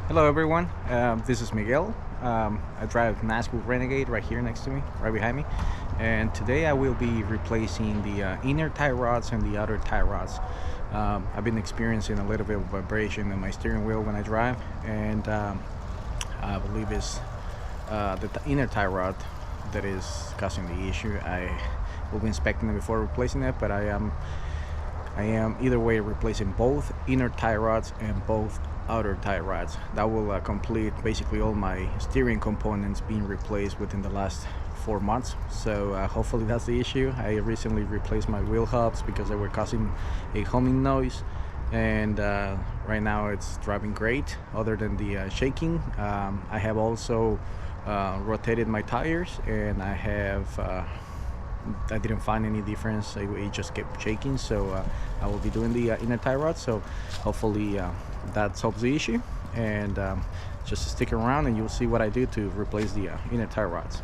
Hello everyone, this is Miguel. I drive Jeep Renegade right here next to me, right behind me. And today I will be replacing the inner tie rods and the outer tie rods. I've been experiencing a little bit of vibration in my steering wheel when I drive, and I believe it's the inner tie rod that is causing the issue. I will be inspecting it before replacing it, but I am either way replacing both inner tie rods and both outer tie rods. That will complete basically all my steering components being replaced within the last 4 months. So hopefully that's the issue. I recently replaced my wheel hubs because they were causing a humming noise, and right now it's driving great other than the shaking. I have also rotated my tires, and I didn't find any difference. It just kept shaking, so I will be doing the inner tie rod. So hopefully that solves the issue, and just stick around and you'll see what I do to replace the inner tie rods.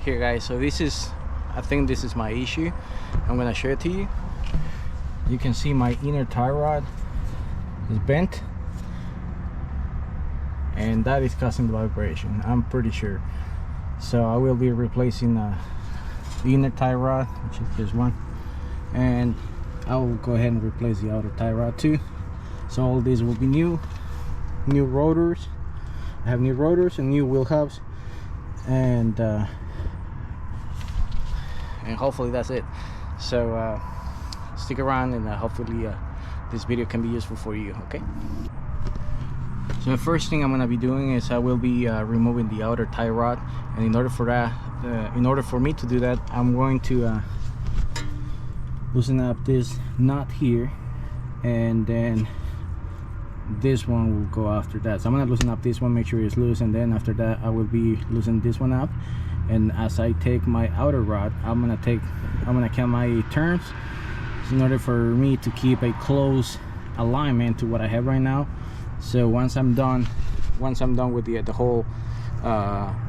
Here guys, so I think this is my issue. I'm gonna show it to you. You can see my inner tie rod is bent, and that is causing the vibration, I'm pretty sure. So I will be replacing the inner tie rod, which is this one, and I will go ahead and replace the outer tie rod too. So all these will be new rotors. I have new rotors and new wheel hubs, and hopefully that's it. So stick around, and hopefully this video can be useful for you. Okay, so the first thing I'm going to be doing is I will be removing the outer tie rod, and in order for me to do that, I'm going to loosen up this nut here, and then this one will go after that. So I'm going to loosen up this one, make sure it's loose, and then after that I will be loosening this one up. And as I take my outer rod, I'm gonna count my turns in order for me to keep a close alignment to what I have right now. So once I'm done with the whole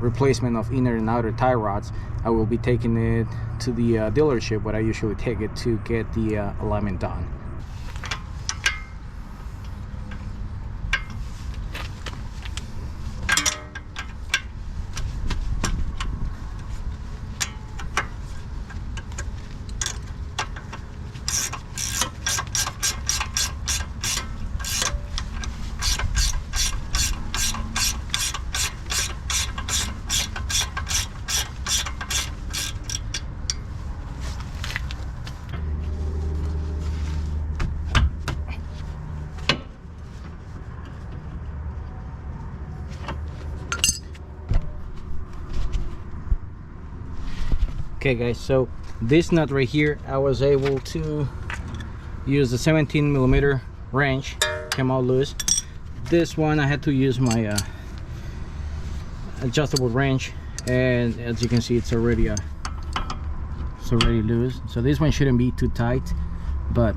replacement of inner and outer tie rods, I will be taking it to the dealership where I usually take it to get the alignment done. Okay guys, so this nut right here, I was able to use the 17mm wrench, came out loose. This one I had to use my adjustable wrench, and as you can see, it's already loose. So this one shouldn't be too tight, but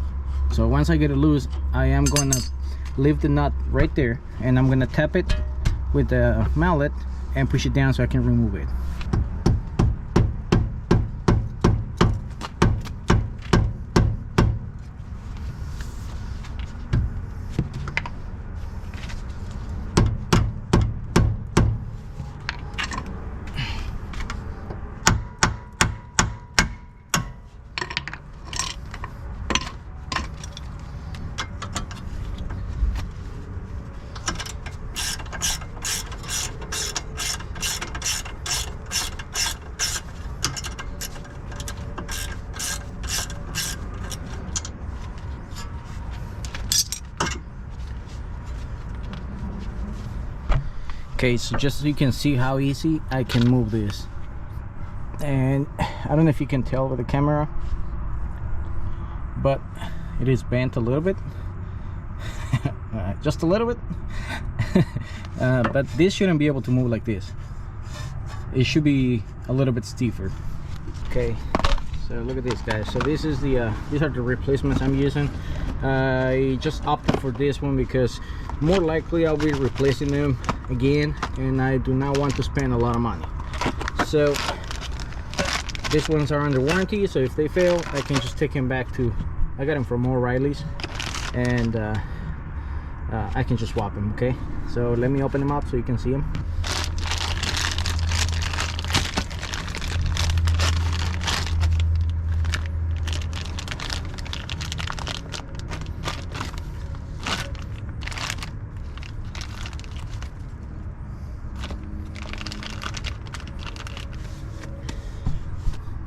so once I get it loose, I am gonna leave the nut right there, and I'm gonna tap it with the mallet and push it down so I can remove it. Okay, so just so you can see how easy I can move this, and I don't know if you can tell with the camera, but it is bent a little bit. Just a little bit. But this shouldn't be able to move like this. It should be a little bit stiffer. Okay, so look at this, guys. So this is the these are the replacements I'm using. I just opted for this one because more likely I'll be replacing them again, and I do not want to spend a lot of money. So these ones are under warranty, so if they fail, I can just take them back to, I got them from O'Reilly's, and I can just swap them. Okay, so let me open them up so you can see them.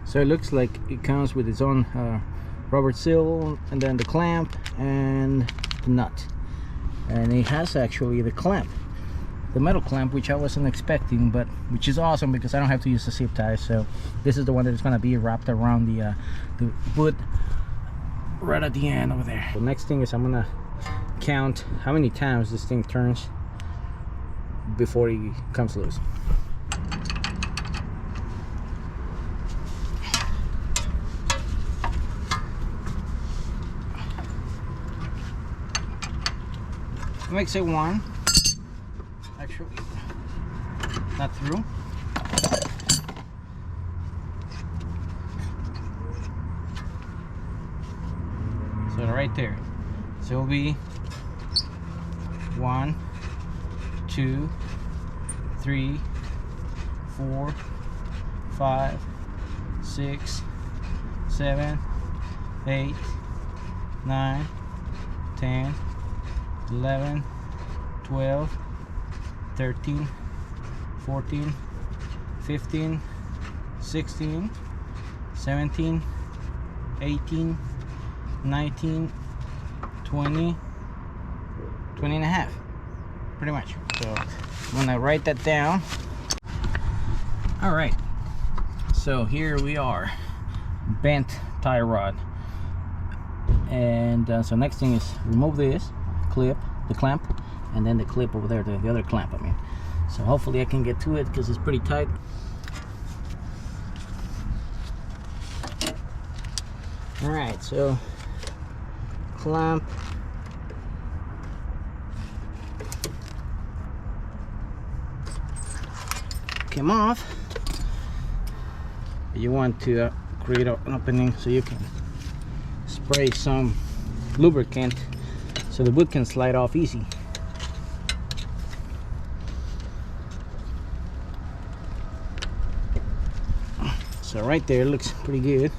So it looks like it comes with its own rubber seal, and then the clamp and the nut, and it has actually the clamp, the metal clamp, which I wasn't expecting, but which is awesome because I don't have to use the zip tie. So this is the one that is going to be wrapped around the wood right at the end over there. The next thing is I'm gonna count how many times this thing turns before it comes loose. It makes it one, actually, not through. So right there, so it'll be 1, 2, 3, 4, 5, 6, 7, 8, 9, 10, 11, 12, 13, 14, 15, 16, 17, 18, 19, 20, 20 and a half, pretty much. So I'm gonna write that down. All right, so here we are, bent tie rod. And so next thing is remove this clip, the clamp, and then the clip over there, the other clamp, I mean. So hopefully I can get to it because it's pretty tight. All right, so clamp, came off. You want to create an opening so you can spray some lubricant so the wood can slide off easy. So right there, it looks pretty good.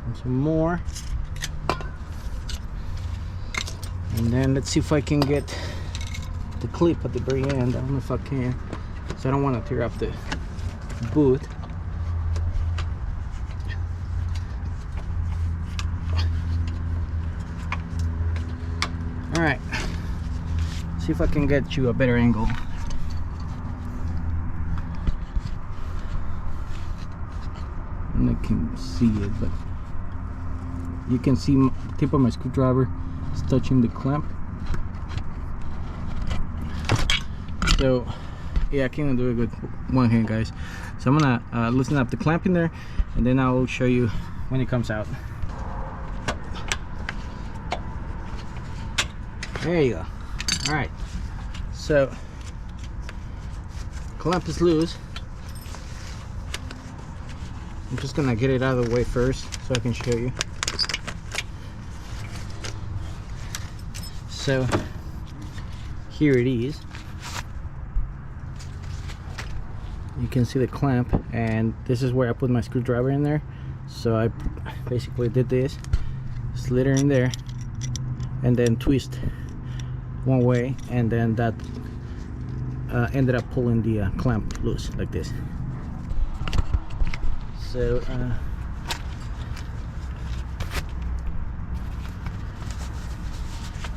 And some more. And then let's see if I can get the clip at the very end. I don't know if I can, so I don't want to tear up the boot. All right, see if I can get you a better angle. And I can see it, but you can see the tip of my screwdriver is touching the clamp. So yeah, I can't do it with one hand, guys. So I'm gonna loosen up the clamp in there, and then I'll show you when it comes out. There you go. All right, so clamp is loose. I'm just gonna get it out of the way first so I can show you. So here it is. You can see the clamp, and this is where I put my screwdriver in there. So I basically did this, slid it in there, and then twist one way, and then that ended up pulling the clamp loose like this. So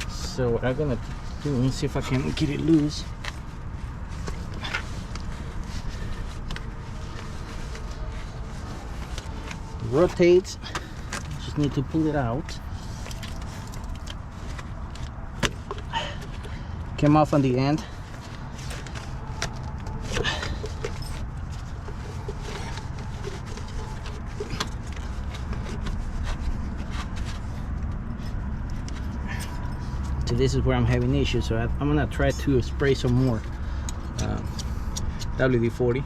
so what I'm gonna do is see if I can get it loose. Rotates, just need to pull it out. Came off on the end. So this is where I'm having issues, so I'm gonna try to spray some more WD-40.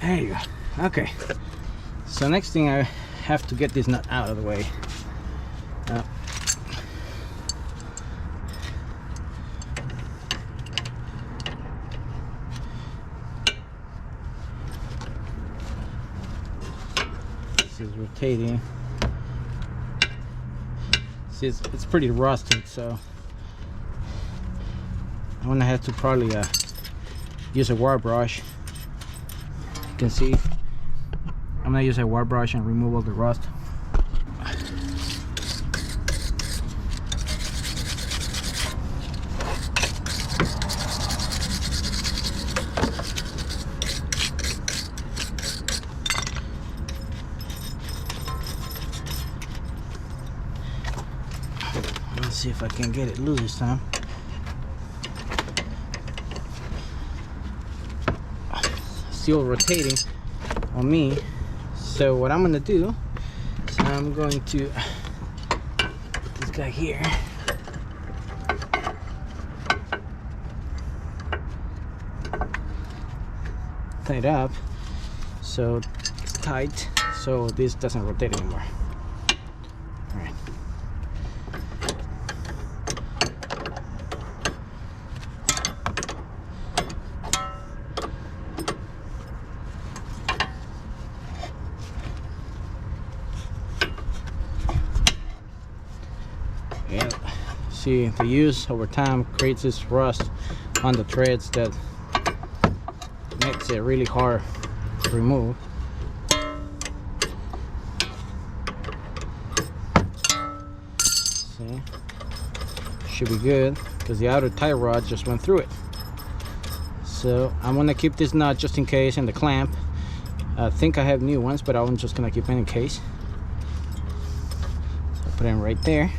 There you go. Okay, so next thing, I have to get this nut out of the way. This is rotating. See, it's pretty rusted, so I'm gonna have to probably use a wire brush. You can see I'm gonna use a wire brush and remove all the rust. Let's see if I can get it loose this time. Still rotating on me. So what I'm gonna do is I'm going to put this guy here. Tie it up so it's tight, so this doesn't rotate anymore. All right. And see, the use over time creates this rust on the threads that makes it really hard to remove. See, should be good because the outer tie rod just went through it. So I'm gonna keep this nut just in case, and the clamp. I think I have new ones, but I'm just gonna keep it in case. So put them right there,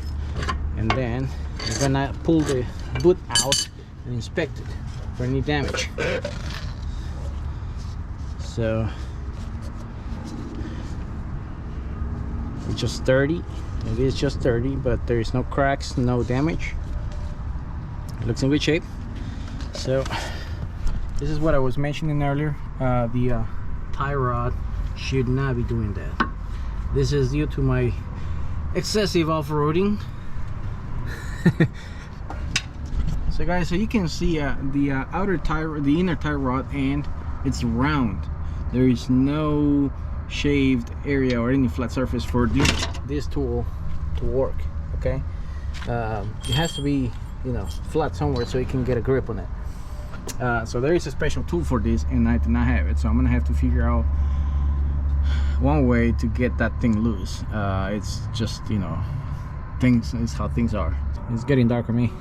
and then I'm gonna pull the boot out and inspect it for any damage. So it's just dirty. It is just dirty, but there is no cracks, no damage. It looks in good shape. So this is what I was mentioning earlier. The tie rod should not be doing that. This is due to my excessive off-roading. So guys, so you can see the outer tire, the inner tie rod, and it's round. There is no shaved area or any flat surface for this tool to work. Okay, it has to be, you know, flat somewhere so you can get a grip on it. So there is a special tool for this, and I do not have it, so I'm gonna have to figure out one way to get that thing loose. It's just, you know, things is how things are. It's getting dark for me.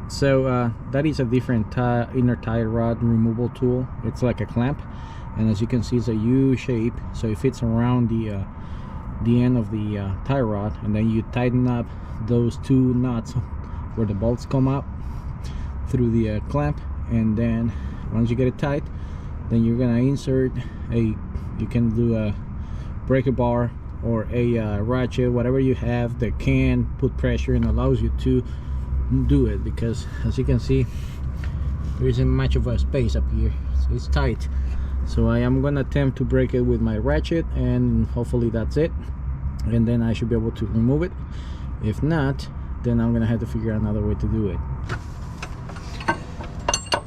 So that is a different inner tie rod removal tool. It's like a clamp, and as you can see, it's a U shape, so it fits around the end of the tie rod, and then you tighten up those two nuts where the bolts come up through the clamp, and then once you get it tight, then you're gonna insert you can do a breaker bar or a ratchet, whatever you have that can put pressure and allows you to do it, because as you can see, there isn't much of a space up here, so it's tight. So I am gonna attempt to break it with my ratchet, and hopefully that's it, and then I should be able to remove it. If not, then I'm gonna have to figure out another way to do it.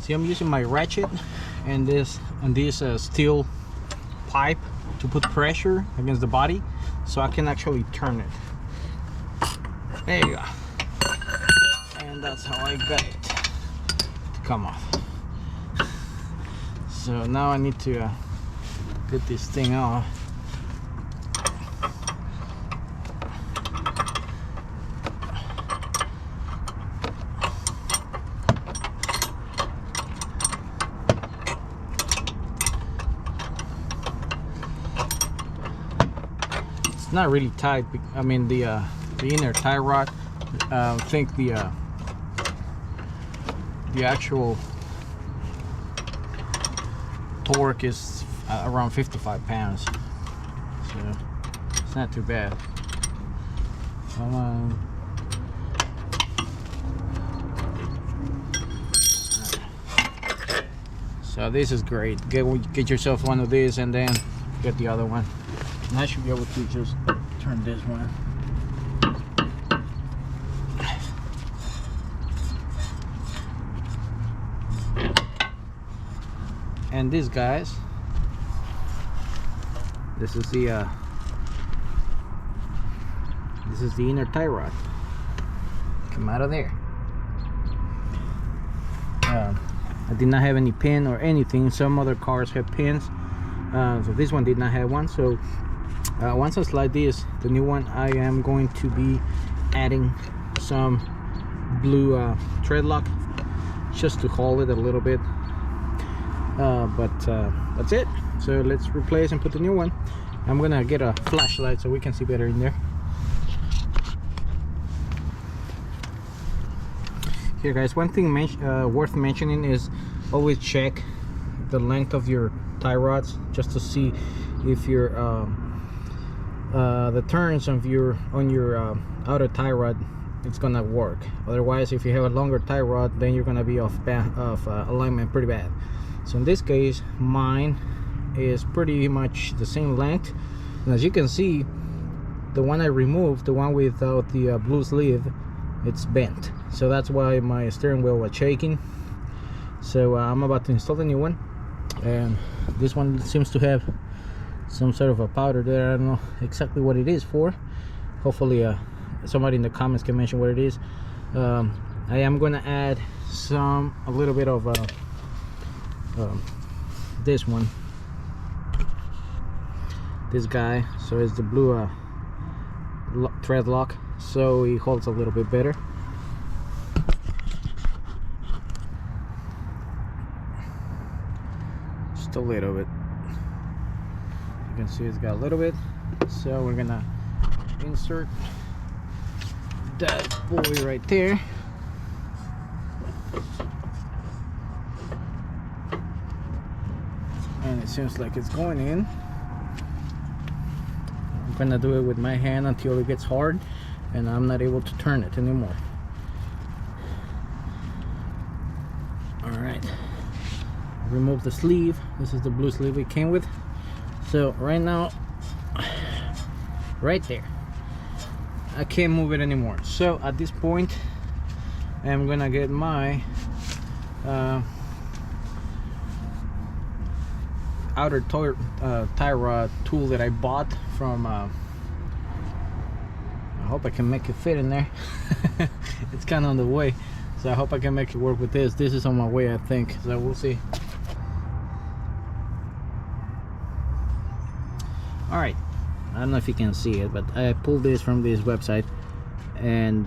See, See, I'm using my ratchet and this steel pipe to put pressure against the body so I can actually turn it. There you go. And that's how I got it to come off. So now I need to get this thing off. It's not really tight. I mean the inner tie rod. I think the actual torque is around 55 pounds, so it's not too bad. Come on. So this is great. Get yourself one of these and then get the other one. And I should be able to just turn this one. And these guys, this is the inner tie rod. Come out of there. I did not have any pin or anything. Some other cars have pins, so this one did not have one. So once I slide this, the new one, I am going to be adding some blue tread lock just to hold it a little bit. But that's it. So let's replace and put the new one. I'm gonna get a flashlight so we can see better in there. Here guys, one thing worth mentioning is always check the length of your tie rods just to see if your the turns of your outer tie rod, it's gonna work. Otherwise, if you have a longer tie rod, then you're gonna be off alignment pretty bad. So in this case, mine is pretty much the same length, and as you can see, the one I removed, the one without the blue sleeve, it's bent. So that's why my steering wheel was shaking. So I'm about to install the new one, and this one seems to have some sort of a powder there. I don't know exactly what it is for. Hopefully somebody in the comments can mention what it is. I am gonna add a little bit of this one, this guy, so it's the blue thread lock, so it holds a little bit better. Just a little bit. You can see it's got a little bit, so we're gonna insert that boy right there. And it seems like it's going in. I'm gonna do it with my hand until it gets hard and I'm not able to turn it anymore. Alright, remove the sleeve. This is the blue sleeve it came with. So right now, right there, I can't move it anymore. So at this point, I'm gonna get my outer tie rod tool that I bought from I hope I can make it fit in there. It's kind of on the way, so I hope I can make it work with this. This is on my way, I think, so we'll see. All right, I don't know if you can see it, but I pulled this from this website, and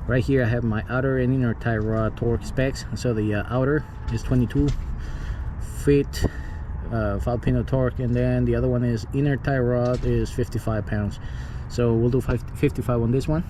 right here I have my outer and inner tie rod torque specs. So the outer is 22 feet 5-pin of torque, and then the other one is inner tie rod is 55 pounds. So we'll do 55 on this one.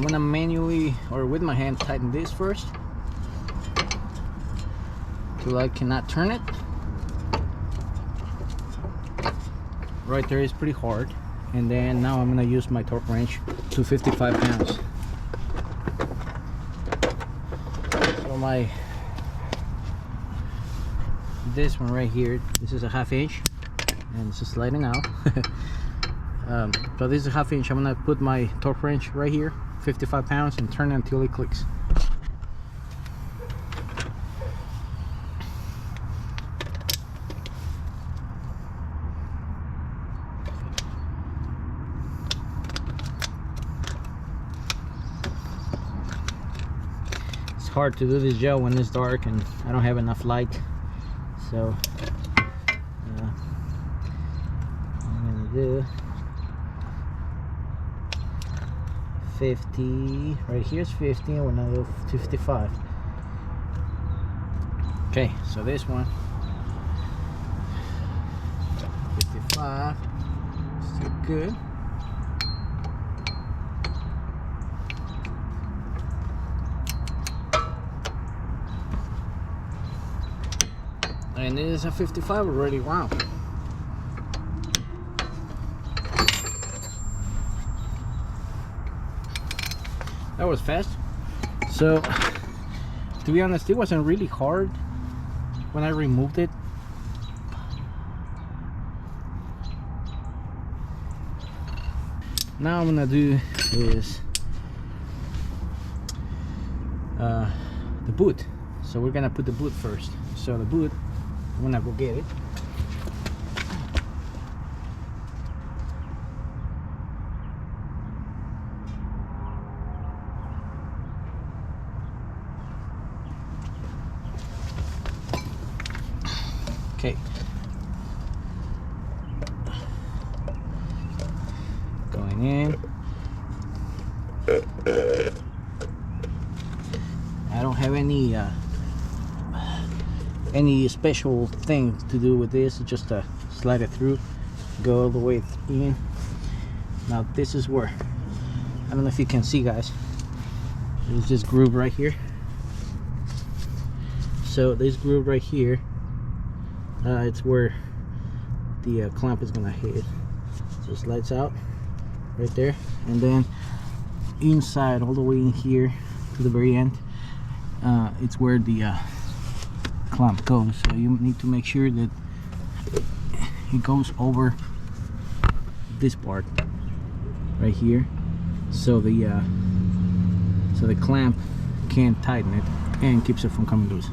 I'm gonna manually or with my hand tighten this first till I cannot turn it. Right there is pretty hard, and then now I'm gonna use my torque wrench to 55 pounds. So this one right here, this is a 1/2 inch, and it's just sliding out. So this is a 1/2 inch. I'm gonna put my torque wrench right here, 55 pounds, and turn it until it clicks. It's hard to do this job when it's dark and I don't have enough light, so I'm gonna do 50. Right here is 50, and we're gonna go 55. Okay, so this one 55, still good. And it is a 55 already. Wow. That was fast. So to be honest, it wasn't really hard when I removed it. Now I'm gonna do is the boot. So we're gonna put the boot first. So the boot, I'm gonna go get it. Okay. Going in. I don't have any special thing to do with this. Just slide it through, go all the way in. Now this is where, I don't know if you can see, guys, there's this groove right here. So this groove right here, it's where the clamp is gonna hit. So it slides out right there, and then inside all the way in here to the very end, it's where the clamp goes. So you need to make sure that it goes over this part right here, so the clamp can't tighten it and keeps it from coming loose.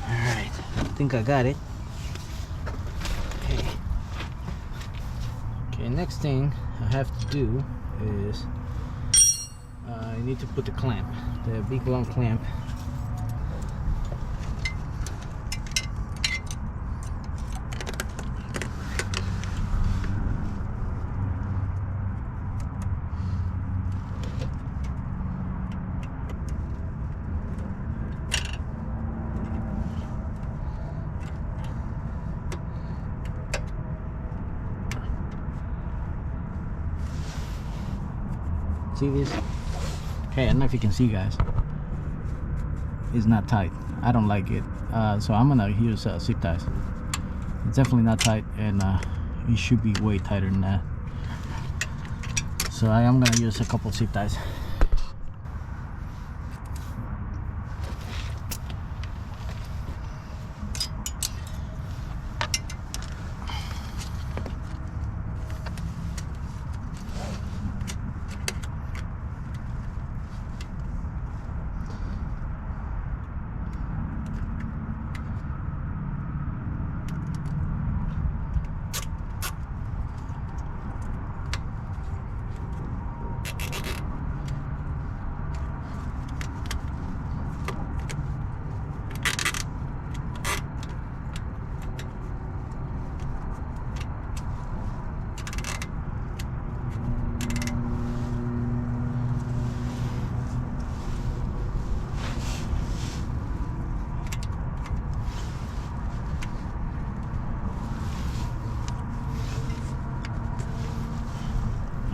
I think I got it. Okay, next thing I have to do is I need to put the clamp, the big long clamp. See this? Okay, I don't know if you can see, guys. It's not tight. I don't like it. So I'm gonna use zip ties. It's definitely not tight, and it should be way tighter than that. So I am gonna use a couple zip ties.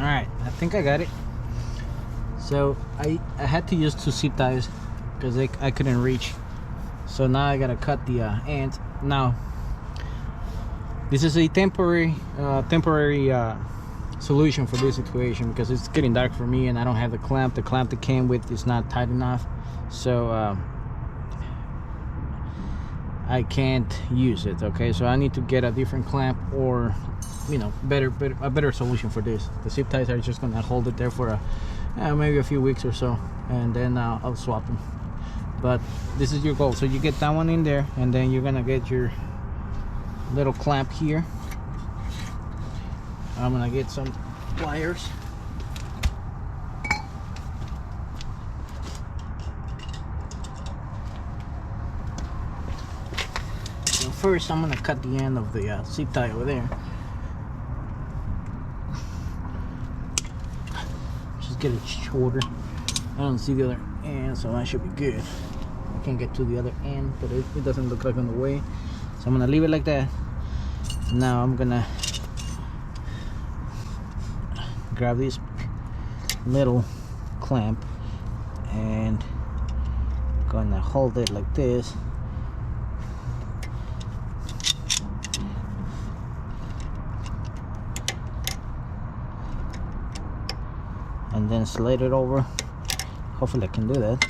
Alright, I think I got it. So I had to use 2 zip ties because I couldn't reach. So now I gotta cut the end. Now this is a temporary solution for this situation because it's getting dark for me and I don't have the clamp. The clamp that came with is not tight enough, so I can't use it. Okay, so I need to get a different clamp, or you know, a better solution for this. The zip ties are just gonna hold it there for maybe a few weeks or so, and then I'll swap them. But this is your goal. So you get that one in there, and then you're gonna get your little clamp here. I'm gonna get some pliers. So first I'm gonna cut the end of the zip tie over there. Just get it shorter. I don't see the other end, so that should be good. I can get to the other end, but it doesn't look like on the way. So I'm gonna leave it like that. Now I'm gonna grab this little clamp and gonna hold it like this. And then slide it over. Hopefully I can do that.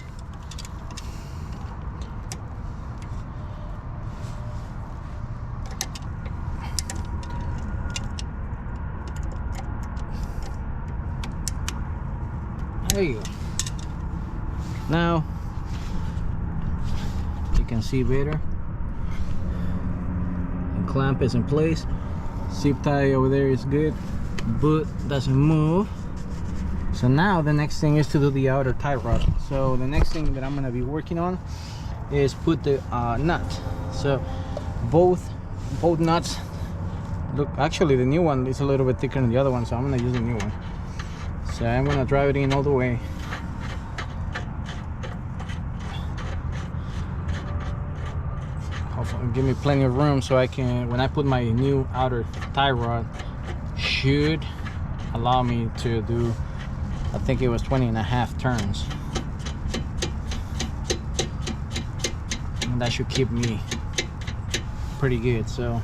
There you go. Now you can see better. The clamp is in place. Zip tie over there is good. Boot doesn't move. So now the next thing is to do the outer tie rod. So the next thing that I'm gonna be working on is put the nut. So both nuts look, actually the new one is a little bit thicker than the other one, so I'm gonna use the new one. So I'm gonna drive it in all the way. Hopefully give me plenty of room so I can, when I put my new outer tie rod, should allow me to do, I think it was 20.5 turns. And that should keep me pretty good. So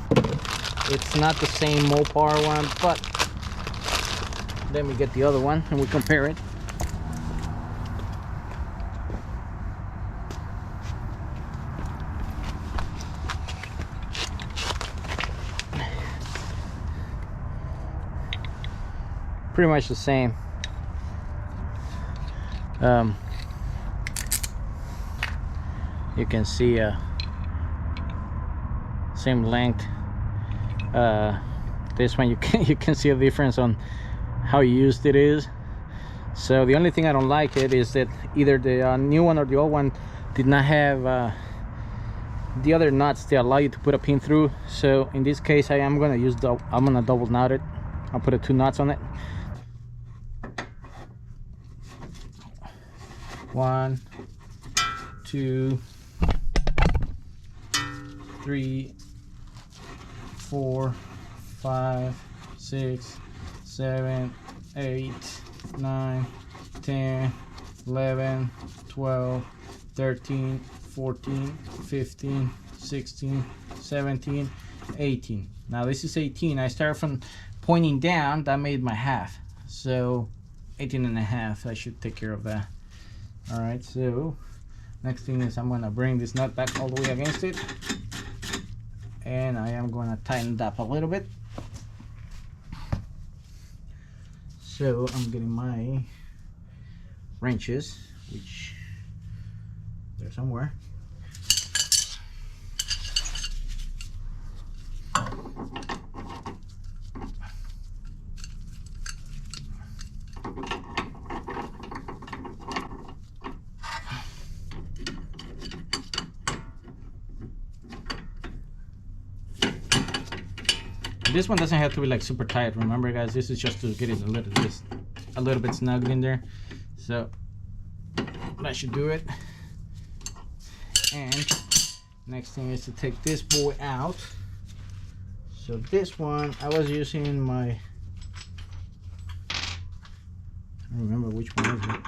it's not the same Mopar one, but let me get the other one and we compare it. Pretty much the same. You can see same length. This one you can see a difference on how used it is. So the only thing I don't like it is that either the new one or the old one did not have the other nuts that allow you to put a pin through. So in this case I'm gonna double knot it. I'll put 2 nuts on it. 1, 2, 3, 4, 5, 6, 7, 8, 9, 10, 11, 12, 13, 14, 15, 16, 17, 18. Now this is 18. I started from pointing down. That made my half. So 18.5. I should take care of that. All right, so next thing is I'm gonna bring this nut back all the way against it, and I am gonna tighten it up a little bit. So I'm getting my wrenches, which they're somewhere. This one doesn't have to be like super tight. Remember, guys, this is just to get it a little bit snugged in there. So that should do it. And next thing is to take this boy out. So this one, I was using my don't remember which one is it.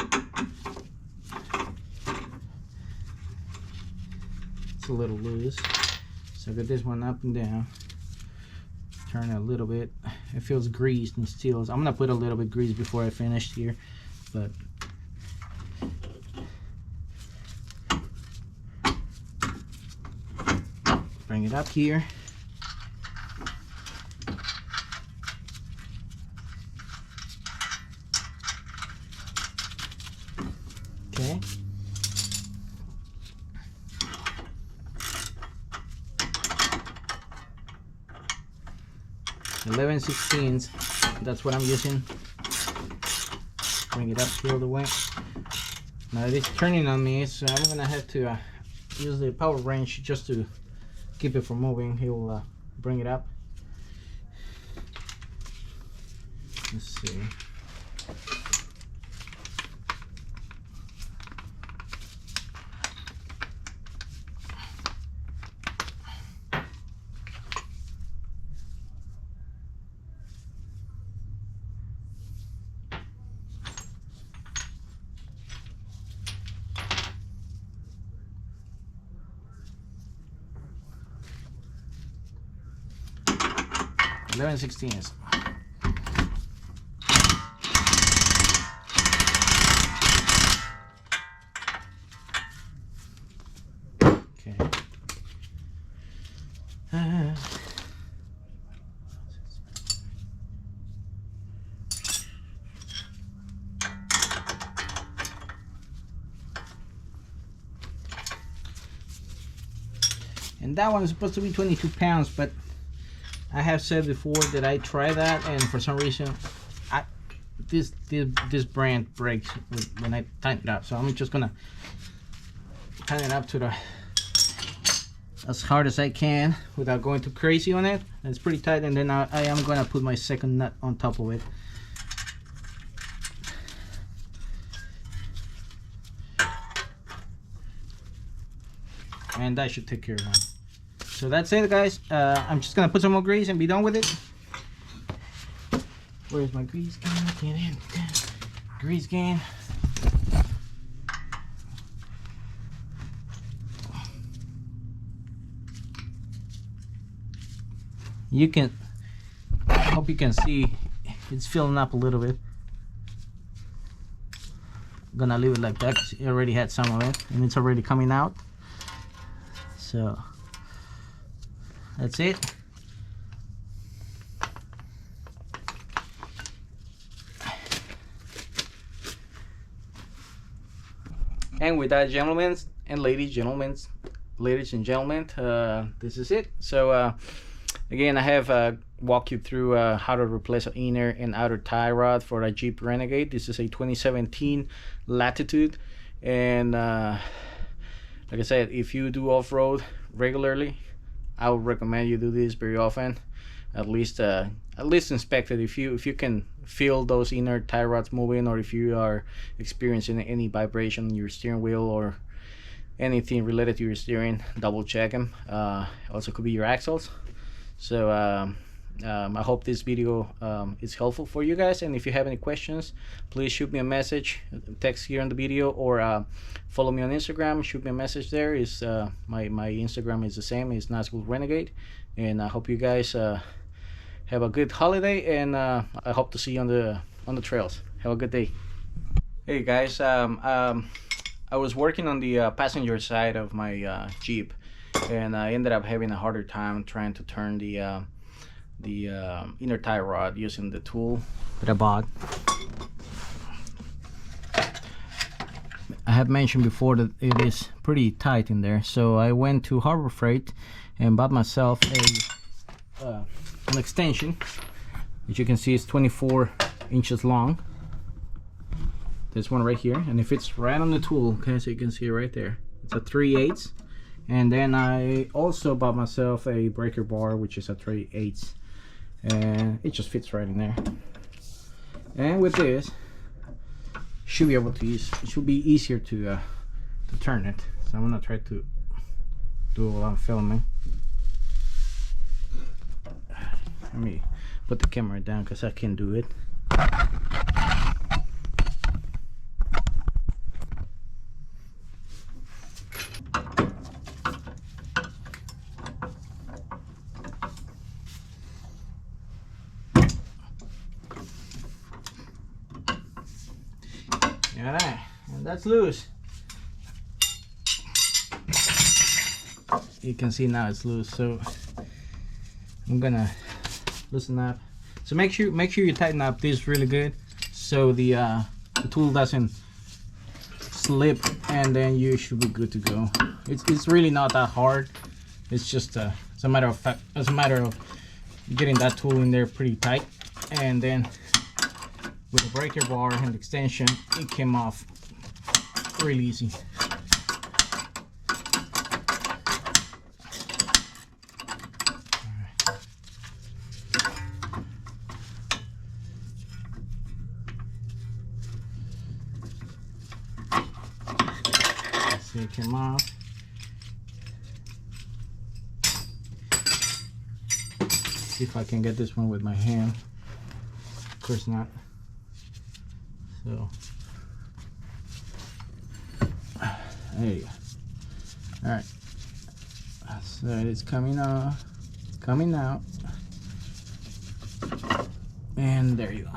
It's a little loose, so I got this one up and down. Turn it a little bit. It feels greased and steel. I'm gonna put a little bit grease before I finish here, but bring it up here. Okay. (11/16) that's what I'm using. Bring it up here all the way. Now it is turning on me, so I'm gonna have to use the power wrench just to keep it from moving. He will bring it up. Let's see. (11/16) Okay. And that one's supposed to be 22 pounds, but I have said before that I tried that, and for some reason, this brand breaks when I tighten it up. So I'm just gonna tighten it up to the as hard as I can without going too crazy on it. And it's pretty tight, and then I am gonna put my second nut on top of it. And that should take care of it. So that's it, guys. I'm just gonna put some more grease and be done with it. Where's my grease can? Get in. Grease can. You can, I hope you can see it's filling up a little bit. I'm gonna leave it like that because it already had some of it and it's already coming out. So that's it. And with that, gentlemen and ladies and gentlemen, this is it. So again, I have walked you through how to replace an inner and outer tie rod for a Jeep Renegade. This is a 2017 Latitude, and like I said, if you do off-road regularly, I would recommend you do this very often. At least inspect it. If you can feel those inner tie rods moving, or if you are experiencing any vibration in your steering wheel or anything related to your steering, double check them. Also could be your axles. So I hope this video is helpful for you guys, and if you have any questions, please shoot me a message, text here on the video, or follow me on Instagram. Shoot me a message there. Is my Instagram is the same, it's Jeep Renegade. And I hope you guys have a good holiday, and I hope to see you on the trails. Have a good day. Hey guys, I was working on the passenger side of my Jeep, and I ended up having a harder time trying to turn the inner tie rod using the tool that I bought. I have mentioned before that it is pretty tight in there, so I went to Harbor Freight and bought myself an extension. As you can see, it's 24 inches long. This one right here, and it fits right on the tool. Okay, so you can see it right there. It's a 3/8, and then I also bought myself a breaker bar, which is a 3/8, and it just fits right in there. And with this, should be able to use. It should be easier to turn it. So I'm gonna try to do a lot of filming. Let me put the camera down because I can do it. Alright, and that's loose. You can see now it's loose, so I'm gonna loosen up. So make sure you tighten up this really good, so the tool doesn't slip, and then you should be good to go. It's really not that hard. It's just it's a matter of getting that tool in there pretty tight, and then with the breaker bar and the extension, it came off really easy. See, it came off. See if I can get this one with my hand. Of course not. So there you go. All right. So it's coming off, coming out, and there you go.